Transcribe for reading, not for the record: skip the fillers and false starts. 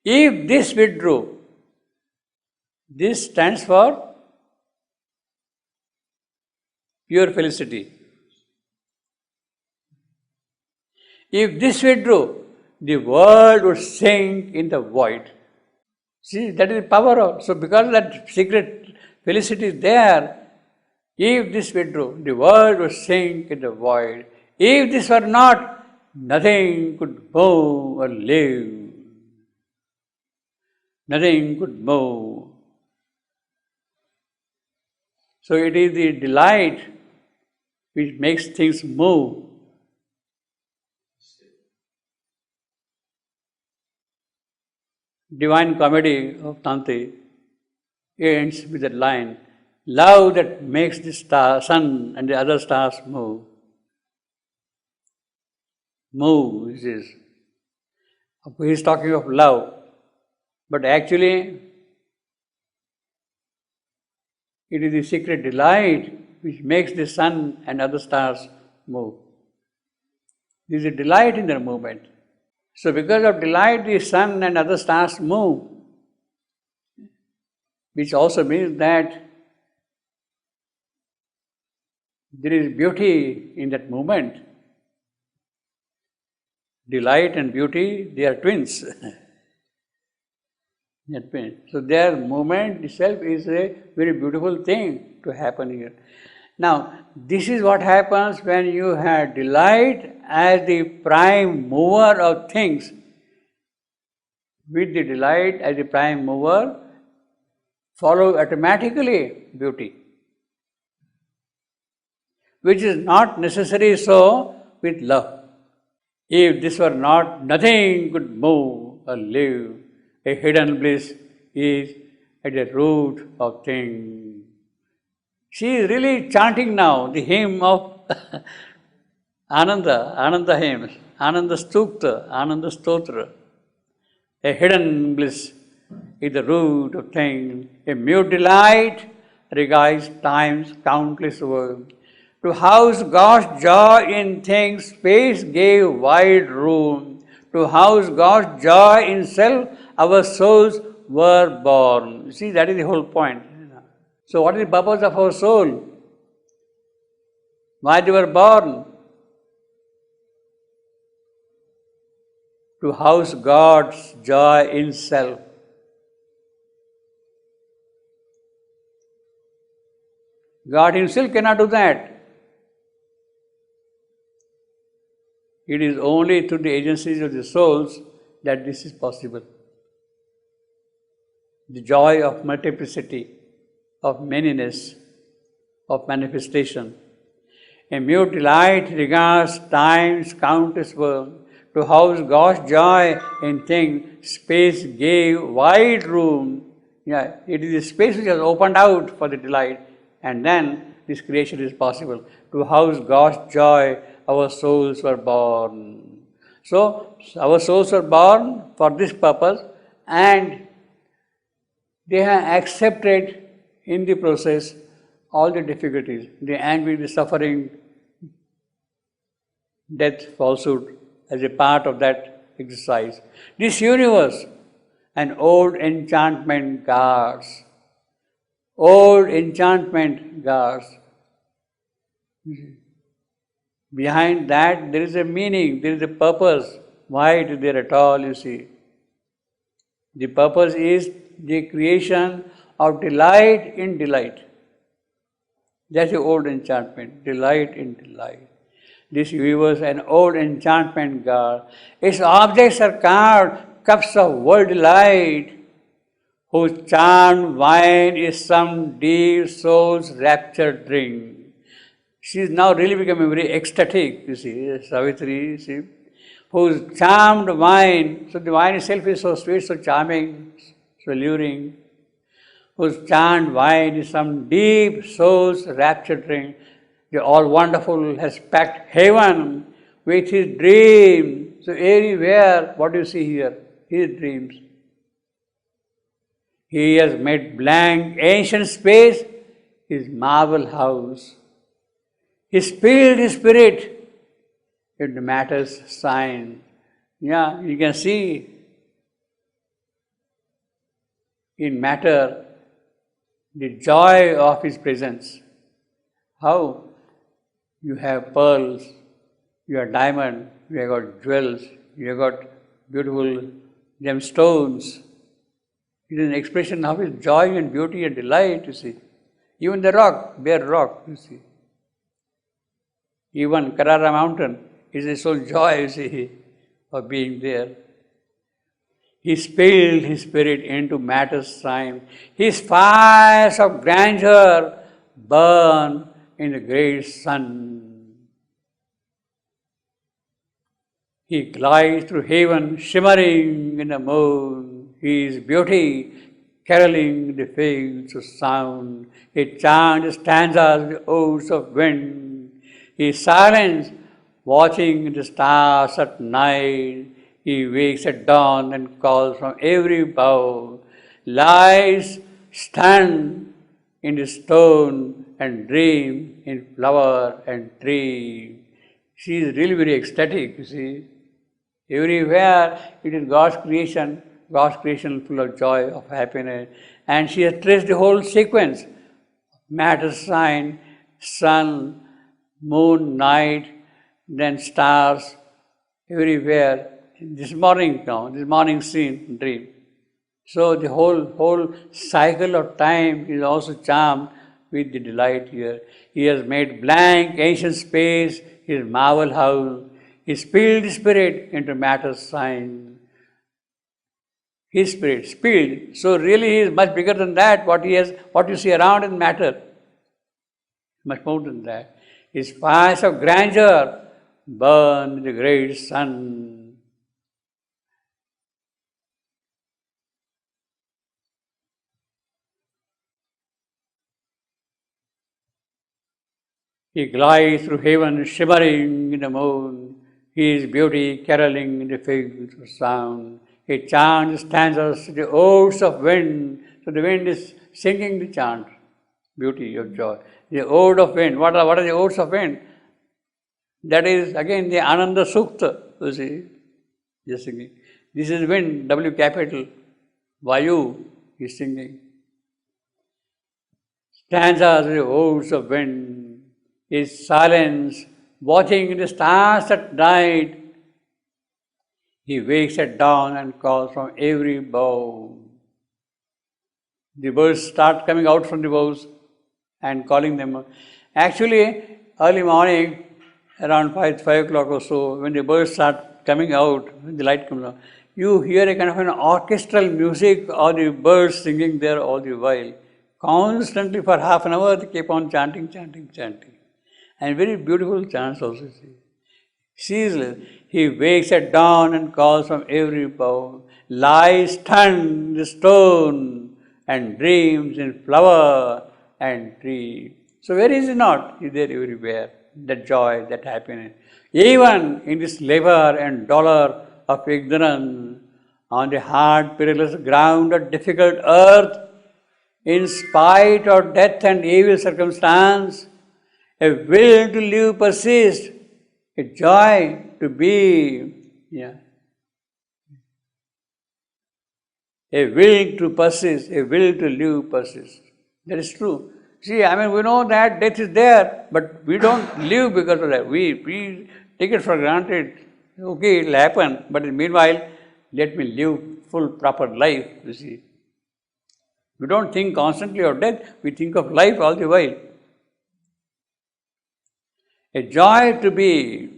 If this withdrew, this stands for pure felicity. If this withdrew, the world would sink in the void. See, that is the power of. So, because that secret felicity is there, if this withdrew, the world would sink in the void. If this were not, nothing could move or live. Nothing could move. So, it is the delight which makes things move. Divine Comedy of Tante ends with that line, love that makes the sun and the other stars move. Move, he says. He is talking of love, but actually it is the secret delight which makes the sun and other stars move. There is a delight in their movement. So because of delight, the sun and other stars move, which also means that there is beauty in that movement. Delight and beauty, they are twins. So their movement itself is a very beautiful thing to happen here. Now, this is what happens when you have delight as the prime mover of things. With the delight as the prime mover, follow automatically beauty, which is not necessary so with love. If this were not, nothing could move or live. A hidden bliss is at the root of things. She is really chanting now the hymn of Ananda hymns, Ananda Stukta, Ananda Stotra. A hidden bliss is the root of things. A mute delight regards time's countless world. To house God's joy in things, space gave wide room. To house God's joy in self, our souls were born. You see, that is the whole point. So what is the purpose of our soul? Why they were born? To house God's joy in self. God himself cannot do that. It is only through the agencies of the souls that this is possible. The joy of multiplicity, of manyness, of manifestation. A mute delight regards time's countless world. To house God's joy in things, space gave wide room. Yeah, it is the space which has opened out for the delight, and then this creation is possible. To house God's joy, our souls were born. So, our souls were born for this purpose, and they have accepted in the process all the difficulties, the envy, the suffering, death, falsehood, as a part of that exercise. This universe, an old enchantment guards. Old enchantment guards. Behind that, there is a meaning, there is a purpose. Why it is there at all, you see. The purpose is the creation of delight in delight. That's the old enchantment, delight in delight. This universe, an old enchantment guard. Its objects are carved cups of world delight, whose charmed wine is some deep soul's raptured drink. She is now really becoming very ecstatic, you see, Savitri, you see, whose charmed wine, so the wine itself is so sweet, so charming, so alluring, whose charmed wine is some deep soul's raptured drink. The all-wonderful has packed heaven with his dreams. So everywhere, what do you see here? His dreams. He has made blank ancient space his marble house. He spilled his spirit into matter's sign. Yeah, you can see in matter the joy of His presence. How? You have pearls, you have diamond, you have got jewels, you have got beautiful gemstones. It is an expression of His joy and beauty and delight, you see. Even the rock, bare rock, you see. Even Karara mountain is a soul joy, you see, of being there. He spilled His spirit into matter's shrine. His fires of grandeur burn in the great sun. He glides through heaven, shimmering in the moon. His beauty caroling the fields of sound. He chants stanzas with odes of wind. His silence, watching the stars at night. He wakes at dawn and calls from every bough. Lies stand in the stone and dream in flower and tree. She is really very ecstatic, you see. Everywhere it is God's creation full of joy, of happiness. And she has traced the whole sequence. Matter, sign, sun, moon, night, then stars, everywhere. This morning scene, dream. So the whole cycle of time is also charmed with the delight here. He has made blank ancient space His marvel house. He spilled spirit into matter's sign. His spirit spilled. So really He is much bigger than that. What you see around in matter, much more than that. His fires of grandeur burn the great sun. He glides through heaven, shimmering in the moon. His beauty caroling in the fields of sound. He chants stanzas, the odes of wind. So the wind is singing the chant, beauty of joy. The ode of wind. What are the odes of wind? That is again the Ananda Sukta, you see. Just singing. This is wind, W capital. Vayu is singing. Stanzas, the odes of wind. His silence, watching the stars at night. He wakes at dawn and calls from every bough. The birds start coming out from the boughs and calling them. Actually, early morning, around 5 o'clock or so, when the birds start coming out, when the light comes out, you hear a kind of an orchestral music of the birds singing there all the while. Constantly for half an hour, they keep on chanting. And very beautiful chants also. Ceaseless. He wakes at dawn and calls from every bough. Lies stunned in the stone and dreams in flower and tree. So where is He not? He is there everywhere. That joy, that happiness. Even in this labor and dolor of ignorance, on the hard, perilous ground of difficult earth, in spite of death and evil circumstance, a will to live persists, a joy to be. A will to persist, a will to live persists. That is true. See, we know that death is there, but we don't live because of that. We take it for granted. Okay, it will happen, but meanwhile, let me live full, proper life, you see. We don't think constantly of death, we think of life all the while. A joy to be.